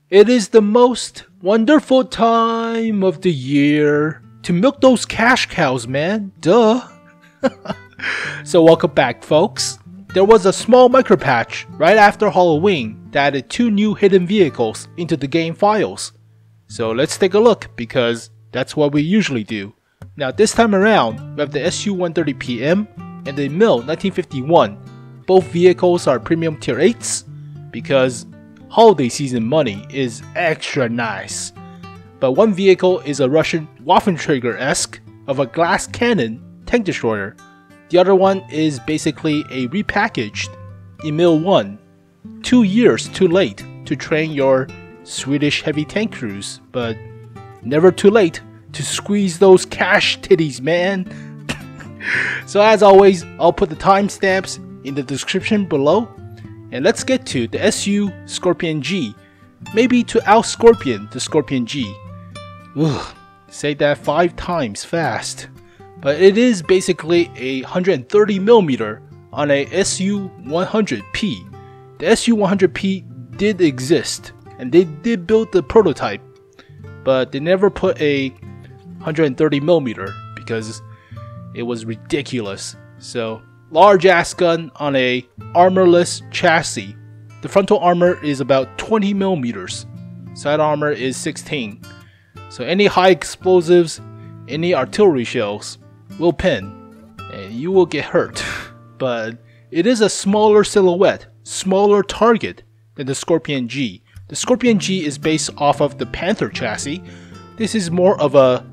It is the most wonderful time of the year to milk those cash cows, man. Duh. So welcome back, folks. There was a small micropatch right after Halloween that added 2 new hidden vehicles into the game files. So let's take a look, because that's what we usually do. Now this time around, we have the SU-130PM and the EMIL 1951. Both vehicles are premium tier 8s, because holiday season money is extra nice. But one vehicle is a Russian Waffentrager-esk of a glass cannon tank destroyer. The other one is basically a repackaged EMIL I. 2 years too late to train your Swedish heavy tank crews, but never too late to squeeze those cash titties, man. So as always, I'll put the timestamps in the description below. And let's get to the SU Scorpion G. Maybe to out-Scorpion the Scorpion G. Ugh, say that 5 times fast. But it is basically a 130mm on a SU-130P. The SU-130P did exist, and they did build the prototype, but they never put a 130mm because it was ridiculous. So large ass gun on a armorless chassis. The frontal armor is about 20mm. Side armor is 16. So any high explosives, any artillery shells will pin and you will get hurt. But it is a smaller silhouette, smaller target than the Scorpion G. The Scorpion G is based off of the Panther chassis. This is more of a...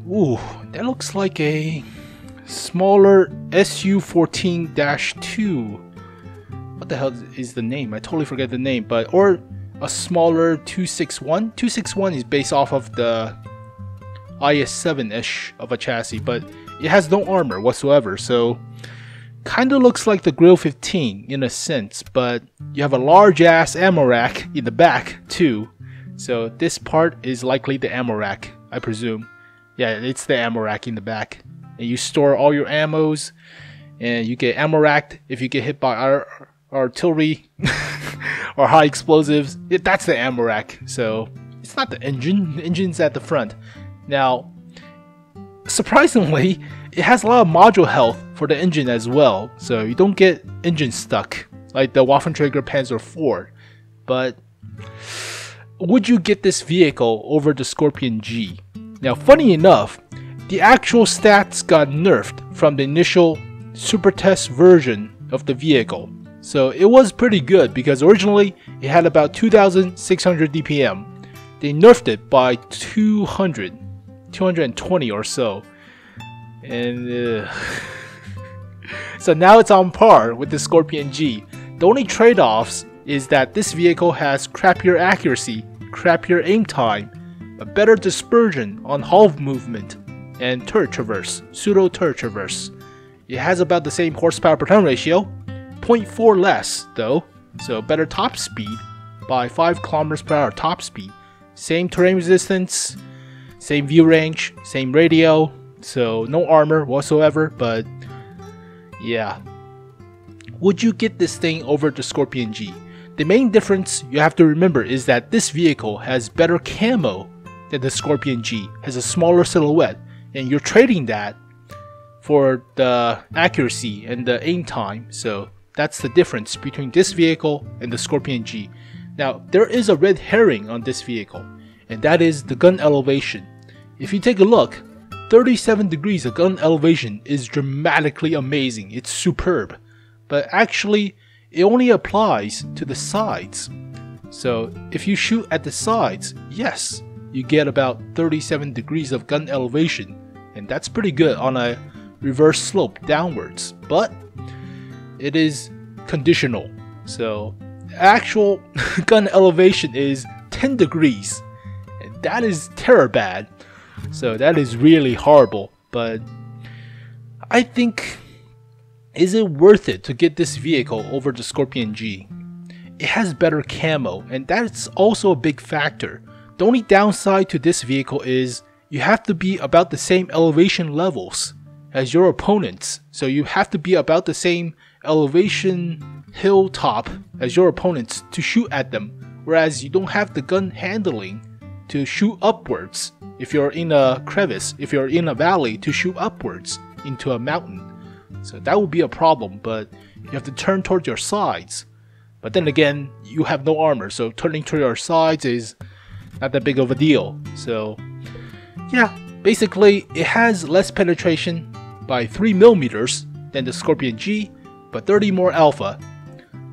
Ooh, that looks like a smaller SU-14-2. What the hell is the name? I totally forget the name. But or a smaller 261. 261 is based off of the IS-7-ish of a chassis, but it has no armor whatsoever. So kinda looks like the Grill 15 in a sense, but you have a large ass ammo rack in the back too. So this part is likely the ammo rack, I presume. Yeah, it's the ammo rack in the back. And you store all your ammos, and you get ammo racked if you get hit by artillery or high explosives. That's the ammo rack. So it's not the engine. The engine's at the front. Now, surprisingly, it has a lot of module health for the engine as well, so you don't get engine stuck like the Waffentrager Panzer IV. But would you get this vehicle over the Scorpion G? Now, funny enough, the actual stats got nerfed from the initial super test version of the vehicle. So it was pretty good because originally it had about 2,600 DPM. They nerfed it by 220 or so. And so now it's on par with the Scorpion G. The only trade-offs is that this vehicle has crappier accuracy, crappier aim time, a better dispersion on hull movement, and turret traverse, pseudo turret traverse. It has about the same horsepower per ton ratio, 0.4 less though, so better top speed by 5 km/h top speed. Same terrain resistance, same view range, same radio, so no armor whatsoever, but yeah. Would you get this thing over the Scorpion G? The main difference you have to remember is that this vehicle has better camo than the Scorpion G, has a smaller silhouette, and you're trading that for the accuracy and the aim time, so that's the difference between this vehicle and the Scorpion G. Now, there is a red herring on this vehicle, and that is the gun elevation. If you take a look, 37 degrees of gun elevation is dramatically amazing, it's superb. But actually, it only applies to the sides. So if you shoot at the sides, yes, you get about 37 degrees of gun elevation, and that's pretty good on a reverse slope downwards, but it is conditional. So actual gun elevation is 10 degrees, and that is terror bad. So that is really horrible. But I think, is it worth it to get this vehicle over the Scorpion G? It has better camo, and that's also a big factor. The only downside to this vehicle is you have to be about the same elevation levels as your opponents. So you have to be about the same elevation hilltop as your opponents to shoot at them, whereas you don't have the gun handling to shoot upwards if you're in a crevice, if you're in a valley, to shoot upwards into a mountain. So that would be a problem, but you have to turn towards your sides. But then again, you have no armor, so turning to your sides is not that big of a deal. So yeah, basically it has less penetration by 3mm than the Scorpion G, but 30 more alpha.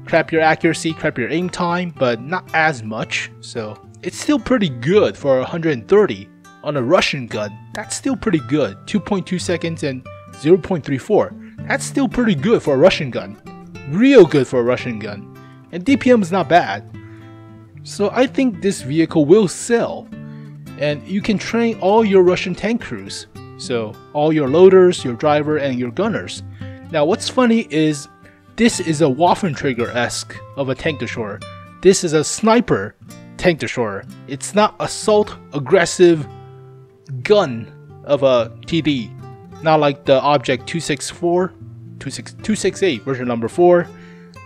Crap your accuracy, crap your aim time, but not as much. So it's still pretty good for 130 on a Russian gun. That's still pretty good. 2.2 seconds and 0.34. That's still pretty good for a Russian gun. Real good for a Russian gun. And DPM is not bad. So I think this vehicle will sell. And you can train all your Russian tank crews. So all your loaders, your driver, and your gunners. Now what's funny is this is a Waffentrager-esk of a tank destroyer. This is a sniper tank destroyer. It's not assault aggressive gun of a TD. Not like the Object 268 version number 4.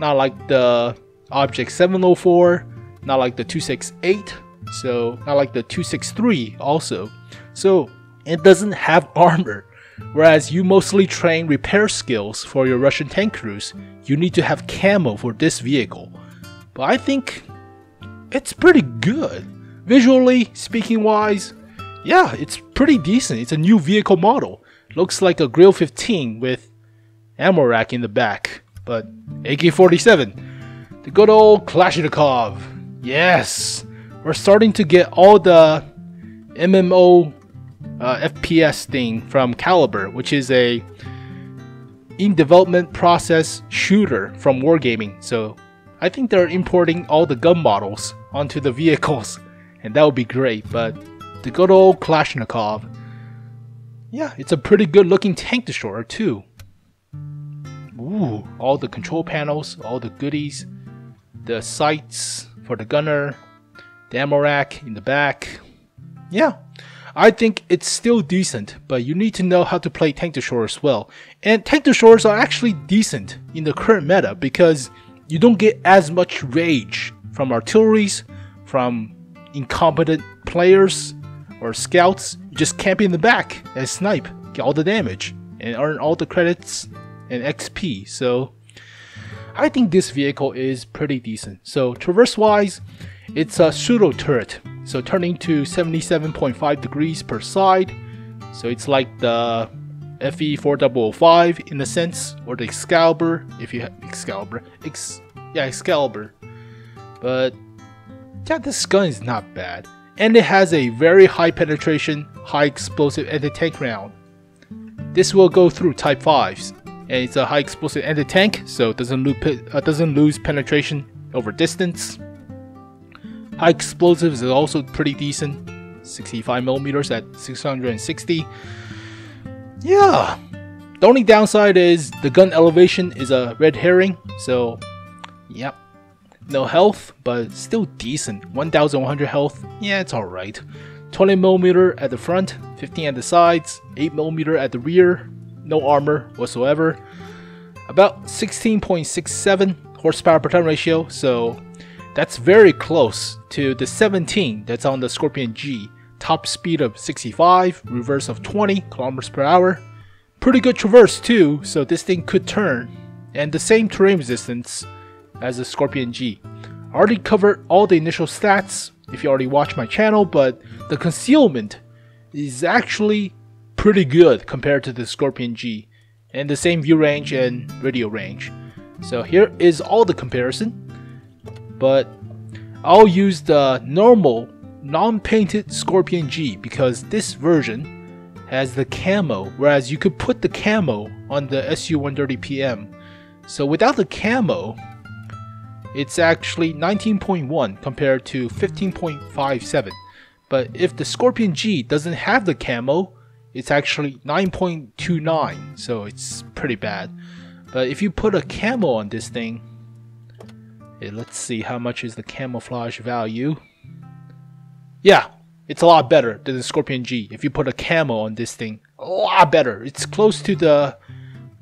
Not like the Object 704. Not like the 268. So not like the 263 also. So it doesn't have armor. Whereas you mostly train repair skills for your Russian tank crews, you need to have camo for this vehicle. But I think it's pretty good. Visually speaking wise, yeah, it's pretty decent. It's a new vehicle model. Looks like a Grill 15 with ammo rack in the back. But AK-47, the good old Kalashnikov. Yes, we're starting to get all the MMO FPS thing from Caliber, which is a in development process shooter from Wargaming. So I think they're importing all the gun models onto the vehicles, and that would be great. But the good old Kalashnikov, yeah, it's a pretty good looking tank destroyer too. Ooh, all the control panels, all the goodies, the sights for the gunner, the ammo rack in the back. Yeah, I think it's still decent, but you need to know how to play tank destroyers well. And tank destroyers are actually decent in the current meta because you don't get as much rage from artilleries, from incompetent players or scouts. You just camp in the back and snipe, get all the damage, and earn all the credits and XP. So I think this vehicle is pretty decent. So traverse wise, it's a pseudo turret. So turning to 77.5 degrees per side. So it's like the FE-4005 in a sense, or the Excalibur, if you have Excalibur. Excalibur. But yeah, this gun is not bad. And it has a very high penetration, high explosive anti-tank round. This will go through Type 5s. And it's a high explosive anti-tank, so it doesn't lose penetration over distance. High explosives is also pretty decent. 65mm at 660. Yeah. The only downside is the gun elevation is a red herring. So, yep. No health, but still decent. 1100 health. Yeah, it's alright. 20mm at the front, 15 at the sides, 8mm at the rear. No armor whatsoever. About 16.67 horsepower per ton ratio. So that's very close to the 17 that's on the Scorpion G. Top speed of 65, reverse of 20 kilometers per hour. Pretty good traverse too, so this thing could turn. And the same terrain resistance as the Scorpion G. I already covered all the initial stats if you already watched my channel, but the concealment is actually pretty good compared to the Scorpion G. And the same view range and radio range. So here is all the comparison. But I'll use the normal non-painted Scorpion G because this version has the camo, whereas you could put the camo on the SU-130PM. So without the camo, it's actually 19.1 compared to 15.57. But if the Scorpion G doesn't have the camo, it's actually 9.29, so it's pretty bad. But if you put a camo on this thing, let's see how much is the camouflage value. Yeah, it's a lot better than the Scorpion G. If you put a camo on this thing, a lot better. It's close to the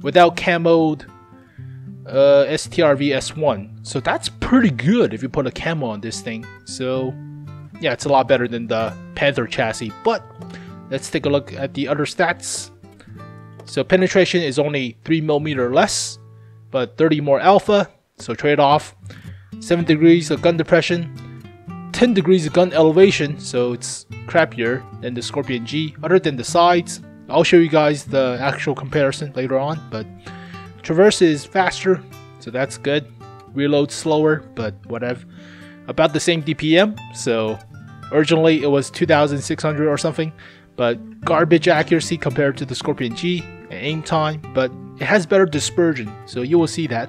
without camoed STRV S1. So that's pretty good if you put a camo on this thing. So yeah, it's a lot better than the Panther chassis. But let's take a look at the other stats. So penetration is only 3mm less, but 30 more alpha, so trade off. 7 degrees of gun depression, 10 degrees of gun elevation, so it's crappier than the Scorpion G, other than the sides. I'll show you guys the actual comparison later on, but traverse is faster, so that's good. Reload slower, but whatever. About the same DPM, so originally it was 2600 or something, but garbage accuracy compared to the Scorpion G and aim time, but it has better dispersion, so you will see that.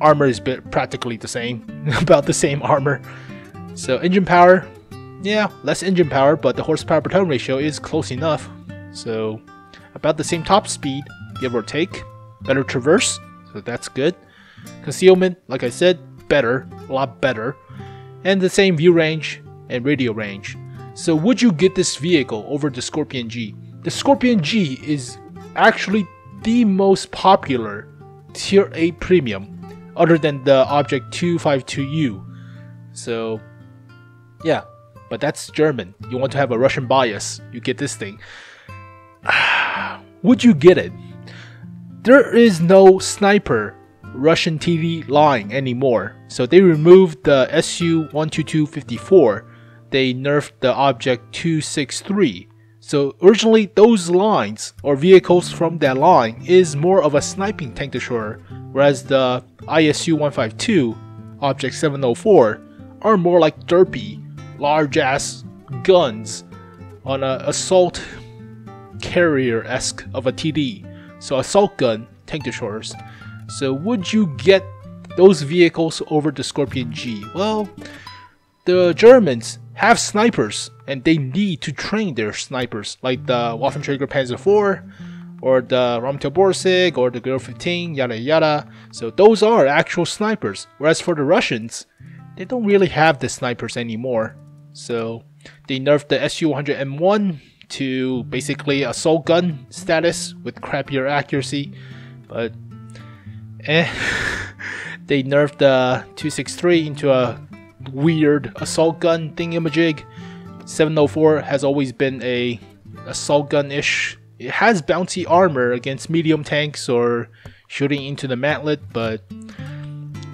Armor is practically the same, about the same armor. So engine power, yeah, less engine power, but the horsepower per ton ratio is close enough. So about the same top speed, give or take. Better traverse, so that's good. Concealment, like I said, better, a lot better. And the same view range and radio range. So would you get this vehicle over the Scorpion G? The Scorpion G is actually the most popular Tier 8 premium, other than the Object 252U. So yeah, but that's German. You want to have a Russian bias, you get this thing. Would you get it? There is no sniper Russian TD line anymore. So they removed the SU-13054. They nerfed the Object 263. So originally those lines or vehicles from that line is more of a sniping tank destroyer, whereas the ISU-152 Object 704 are more like derpy, large ass guns on an assault carrier-esque of a TD. So assault gun tank destroyers. So would you get those vehicles over the Scorpion G? Well, the Germans have snipers and they need to train their snipers, like the Waffentrager Panzer IV or the Romtel Borsig or the Girl 15, yada yada. So those are actual snipers, whereas for the Russians, they don't really have the snipers anymore. So they nerfed the SU-100M1 to basically assault gun status with crappier accuracy, but they nerfed the 263 into a weird assault gun thingamajig. 704 has always been a assault gun-ish. It has bouncy armor against medium tanks or shooting into the mantlet, but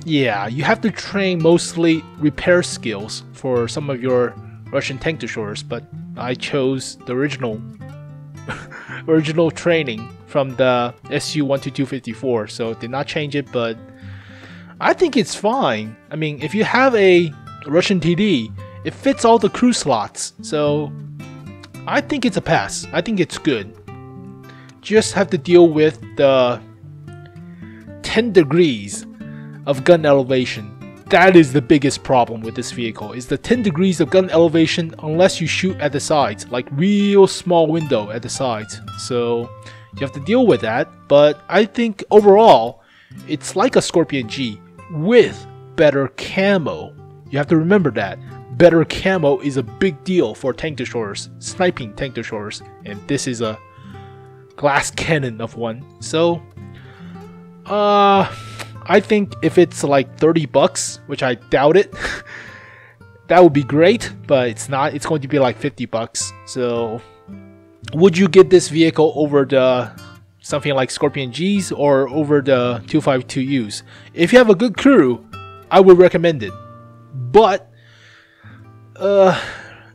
yeah, you have to train mostly repair skills for some of your Russian tank destroyers, but I chose the original training from the SU-12254, so did not change it, but I think it's fine. I mean, if you have a Russian TD, it fits all the crew slots, so I think it's a pass. I think it's good. Just have to deal with the 10 degrees of gun elevation. That is the biggest problem with this vehicle, is the 10 degrees of gun elevation unless you shoot at the sides, like real small window at the sides. So you have to deal with that, but I think overall, it's like a Scorpion G with better camo. You have to remember that. Better camo is a big deal for tank destroyers, sniping tank destroyers, and this is a glass cannon of one. So, I think if it's like 30 bucks, which I doubt it, that would be great, but it's not. It's going to be like 50 bucks. So, would you get this vehicle over the something like Scorpion Gs or over the 252Us? If you have a good crew, I would recommend it. But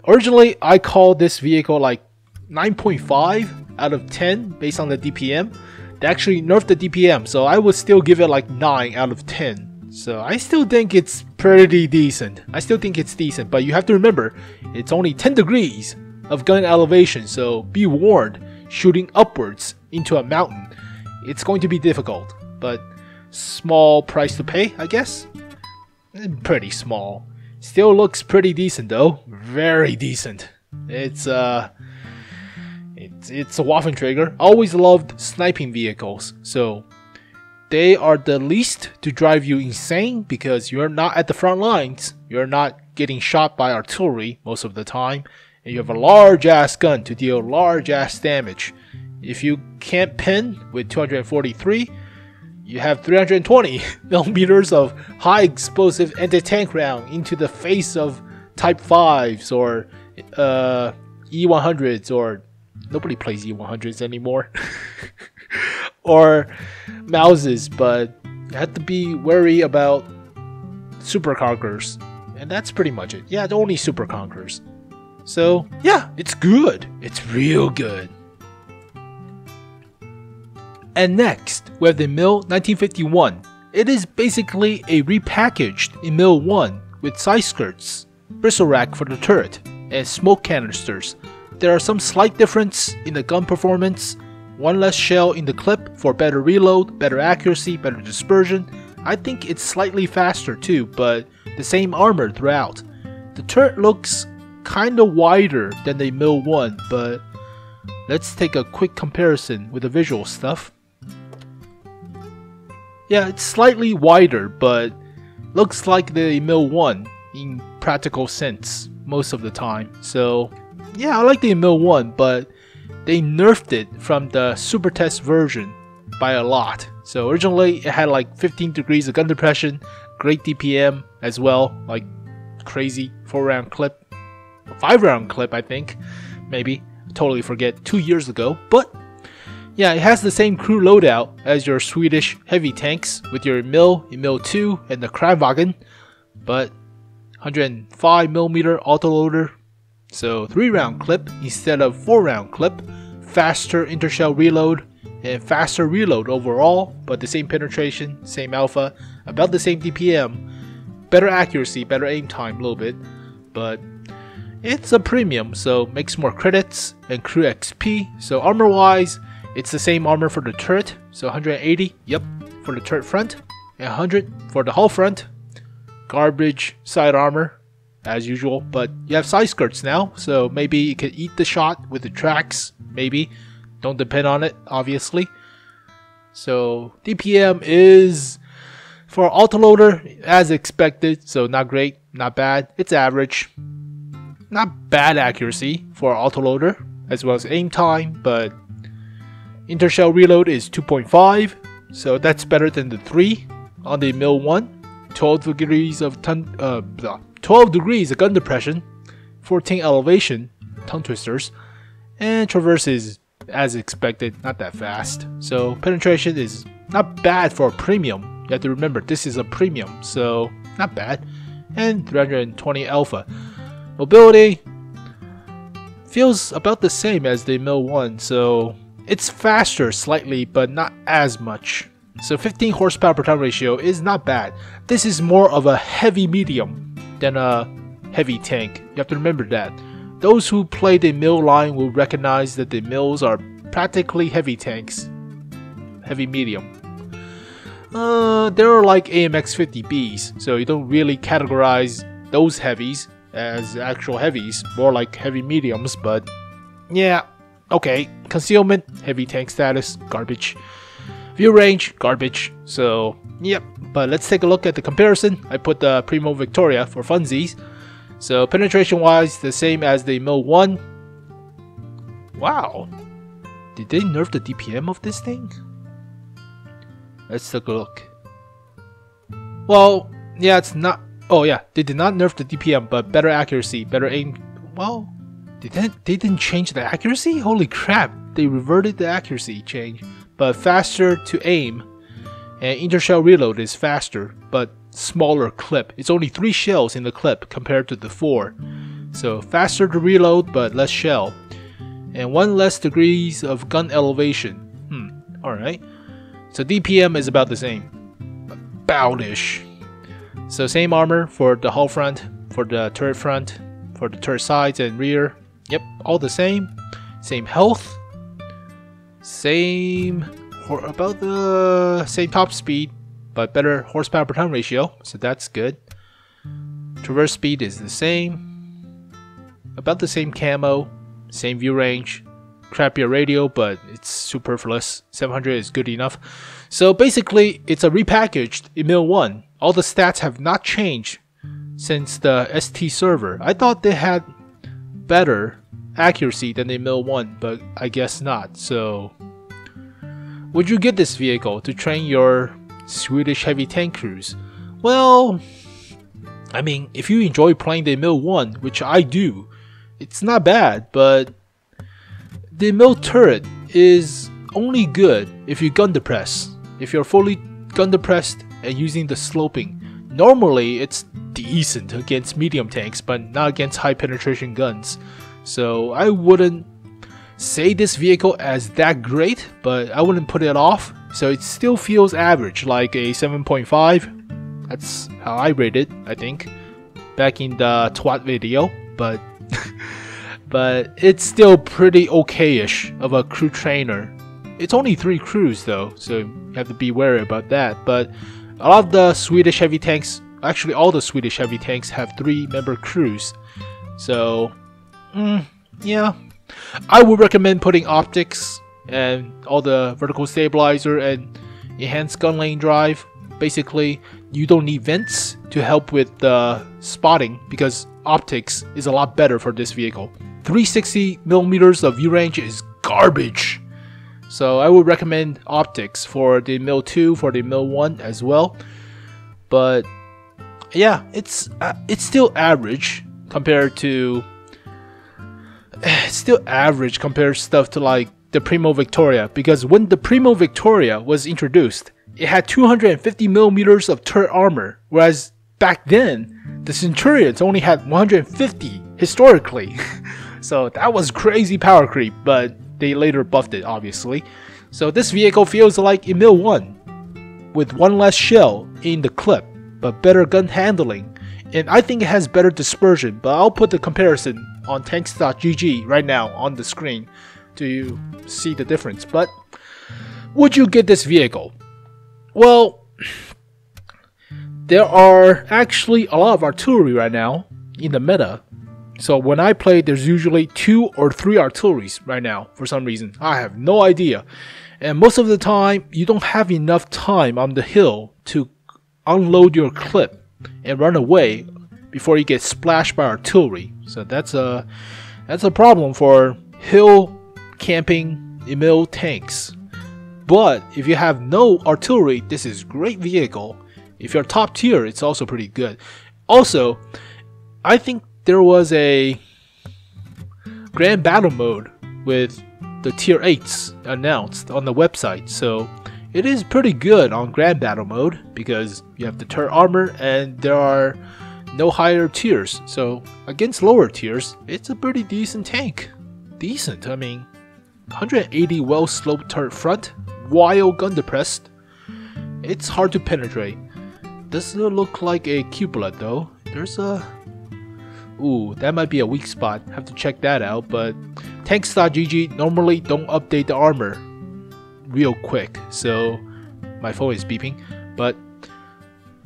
originally I called this vehicle like 9.5 out of 10 based on the DPM. They actually nerfed the DPM, so I would still give it like 9 out of 10. So I still think it's pretty decent. I still think it's decent, but you have to remember, it's only 10 degrees of gun elevation, so be warned, shooting upwards into a mountain, it's going to be difficult, but small price to pay, I guess? Pretty small. Still looks pretty decent though, very decent. It's a Waffentrager. Always loved sniping vehicles, so they are the least to drive you insane because you're not at the front lines, you're not getting shot by artillery most of the time, and you have a large ass gun to deal large ass damage. If you can't pin with 243, you have 320 millimeters of high explosive anti-tank round into the face of Type 5s or E100s, or nobody plays E100s anymore, or Mauses, but you have to be wary about super conquerors, and that's pretty much it. Yeah, the only super conquerors. So yeah, it's good. It's real good. And next, we have the EMIL 1951. It is basically a repackaged EMIL I with side skirts, bristle rack for the turret, and smoke canisters. There are some slight difference in the gun performance. One less shell in the clip for better reload, better accuracy, better dispersion. I think it's slightly faster too, but the same armor throughout. The turret looks kinda wider than the EMIL I, but let's take a quick comparison with the visual stuff. Yeah, it's slightly wider, but looks like the EMIL I in practical sense most of the time. So yeah, I like the EMIL I, but they nerfed it from the super test version by a lot. So originally it had like 15 degrees of gun depression, great DPM as well, like crazy 4-round clip, 5-round clip I think, maybe, totally forget, 2 years ago. But yeah, it has the same crew loadout as your Swedish heavy tanks with your EMIL, EMIL II, and the Kranvagn, but 105mm autoloader, so 3-round clip instead of 4-round clip, faster intershell reload, and faster reload overall, but the same penetration, same alpha, about the same DPM, better accuracy, better aim time a little bit, but it's a premium, so makes more credits and crew XP. So armor wise, it's the same armor for the turret, so 180, yep, for the turret front, and 100 for the hull front. Garbage side armor, as usual, but you have side skirts now, so maybe you can eat the shot with the tracks, maybe. Don't depend on it, obviously. So DPM is, for autoloader, as expected, so not great, not bad, it's average. Not bad accuracy for autoloader, as well as aim time, but intershell reload is 2.5, so that's better than the 3 on the EMIL I. 12 degrees of gun depression, 14 elevation, tongue twisters, and traverse is as expected, not that fast. So penetration is not bad for a premium. You have to remember this is a premium, so not bad. And 320 alpha. Mobility feels about the same as the EMIL I, so it's faster slightly, but not as much. So 15 horsepower per ton ratio is not bad. This is more of a heavy medium than a heavy tank. You have to remember that. Those who play the EMIL line will recognize that the EMILs are practically heavy tanks. Heavy medium. They're like AMX-50Bs, so you don't really categorize those heavies as actual heavies, more like heavy mediums, but yeah, okay. Concealment, heavy tank status, garbage. View range, garbage. So, yep. But let's take a look at the comparison. I put the Primo Victoria for funsies. So, penetration wise, the same as the EMIL I. Wow. Did they nerf the DPM of this thing? Let's take a look. Well, yeah, it's not. Oh, yeah. They did not nerf the DPM, but better accuracy, better aim. Well, they didn't change the accuracy? Holy crap. They reverted the accuracy change. But faster to aim, and intershell reload is faster, but smaller clip. It's only 3 shells in the clip compared to the 4. So faster to reload, but less shell. And 1 less degrees of gun elevation. Alright. So DPM is about the same. About-ish. So same armor for the hull front, for the turret front, for the turret sides and rear. Yep, all the same. Same health. About the same top speed, but better horsepower per ton ratio, so that's good. Traverse speed is the same. About the same camo, same view range. Crappier radio, but it's superfluous. 700 is good enough. So basically, it's a repackaged EMIL I. All the stats have not changed since the ST server. I thought they had better accuracy than the EMIL I, but I guess not. So would you get this vehicle to train your Swedish heavy tank crews? Well, I mean, if you enjoy playing the EMIL I, which I do, it's not bad, but the EMIL turret is only good if you gun depress. If you're fully gun depressed and using the sloping, normally it's decent against medium tanks, but not against high penetration guns. So I wouldn't say this vehicle as that great, but I wouldn't put it off. So it still feels average, like a 7.5. That's how I rate it, I think, back in the twat video. But but it's still pretty okay-ish of a crew trainer. It's only 3 crews though, so you have to be wary about that. But a lot of the Swedish heavy tanks, actually all the Swedish heavy tanks, have 3-member crews. So yeah, I would recommend putting optics and all the vertical stabilizer and enhanced gun lane drive. Basically, you don't need vents to help with the spotting because optics is a lot better for this vehicle. 360mm of view range is garbage. So I would recommend optics for the EMIL II, for the EMIL I as well. But yeah, it's still average compared to stuff to like the Primo Victoria, because when the Primo Victoria was introduced, it had 250mm of turret armor, whereas back then the Centurions only had 150 historically. So that was crazy power creep, but they later buffed it, obviously. So this vehicle feels like EMIL I, with one less shell in the clip, but better gun handling. And I think it has better dispersion, but I'll put the comparison on tanks.gg right now on the screen to see the difference. But would you get this vehicle? Well, there are actually a lot of artillery right now in the meta. So when I play, there's usually 2 or 3 artilleries right now for some reason. I have no idea. And most of the time, you don't have enough time on the hill to unload your clip and run away before you get splashed by artillery. So that's a problem for hill camping EMIL tanks. But if you have no artillery, this is a great vehicle. If you're top tier, it's also pretty good. Also, I think there was a grand battle mode with the tier 8s announced on the website, so it is pretty good on grand battle mode because you have the turret armor and there are no higher tiers. So against lower tiers, it's a pretty decent tank. Decent, I mean, 180 well sloped turret front, wild gun depressed. It's hard to penetrate. Doesn't look like a cupola though. There's a... Ooh, that might be a weak spot. Have to check that out. But tanks.gg normally don't update the armor real quick, so my phone is beeping. But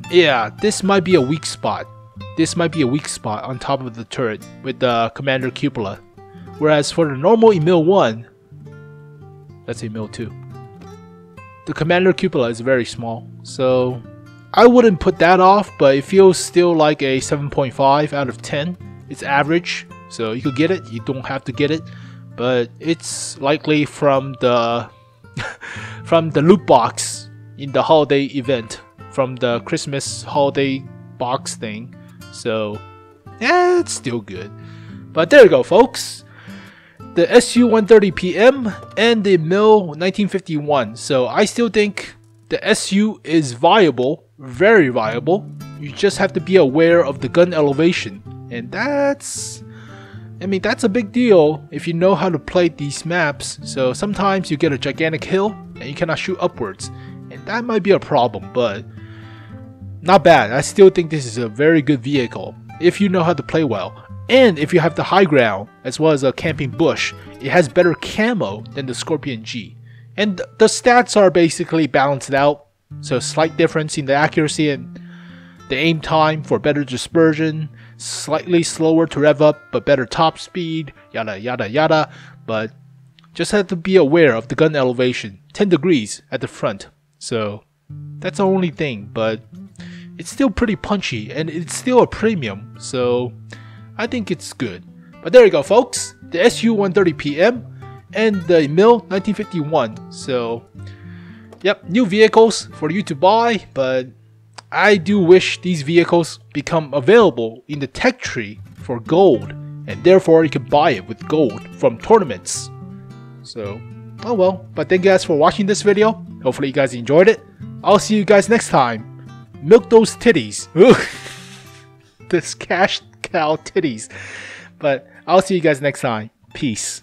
yeah, this might be a weak spot. This might be a weak spot on top of the turret with the commander cupola. Whereas for the normal EMIL I, that's EMIL II, the commander cupola is very small, so I wouldn't put that off, but it feels still like a 7.5 out of 10. It's average, so you could get it, you don't have to get it, but it's likely from the from the loot box in the holiday event, from the Christmas holiday box thing. So yeah, it's still good. But there you go, folks. The SU-130PM and the EMIL 1951. So I still think the SU is viable, very viable. You just have to be aware of the gun elevation, and that's a big deal if you know how to play these maps. So sometimes you get a gigantic hill and you cannot shoot upwards, and that might be a problem, but not bad. I still think this is a very good vehicle if you know how to play well. And if you have the high ground as well as a camping bush, it has better camo than the Scorpion G. And the stats are basically balanced out, so slight difference in the accuracy and the aim time for better dispersion, slightly slower to rev up but better top speed, yada yada yada. But just have to be aware of the gun elevation, 10 degrees at the front. So that's the only thing, but it's still pretty punchy and it's still a premium, so I think it's good. But there you go, folks, the SU-130PM and the EMIL 1951. So Yep, new vehicles for you to buy, but I do wish these vehicles become available in the tech tree for gold, and therefore you can buy it with gold from tournaments. So, oh well, but thank you guys for watching this video. Hopefully you guys enjoyed it. I'll see you guys next time. Milk those titties. This cash cow titties. But I'll see you guys next time. Peace.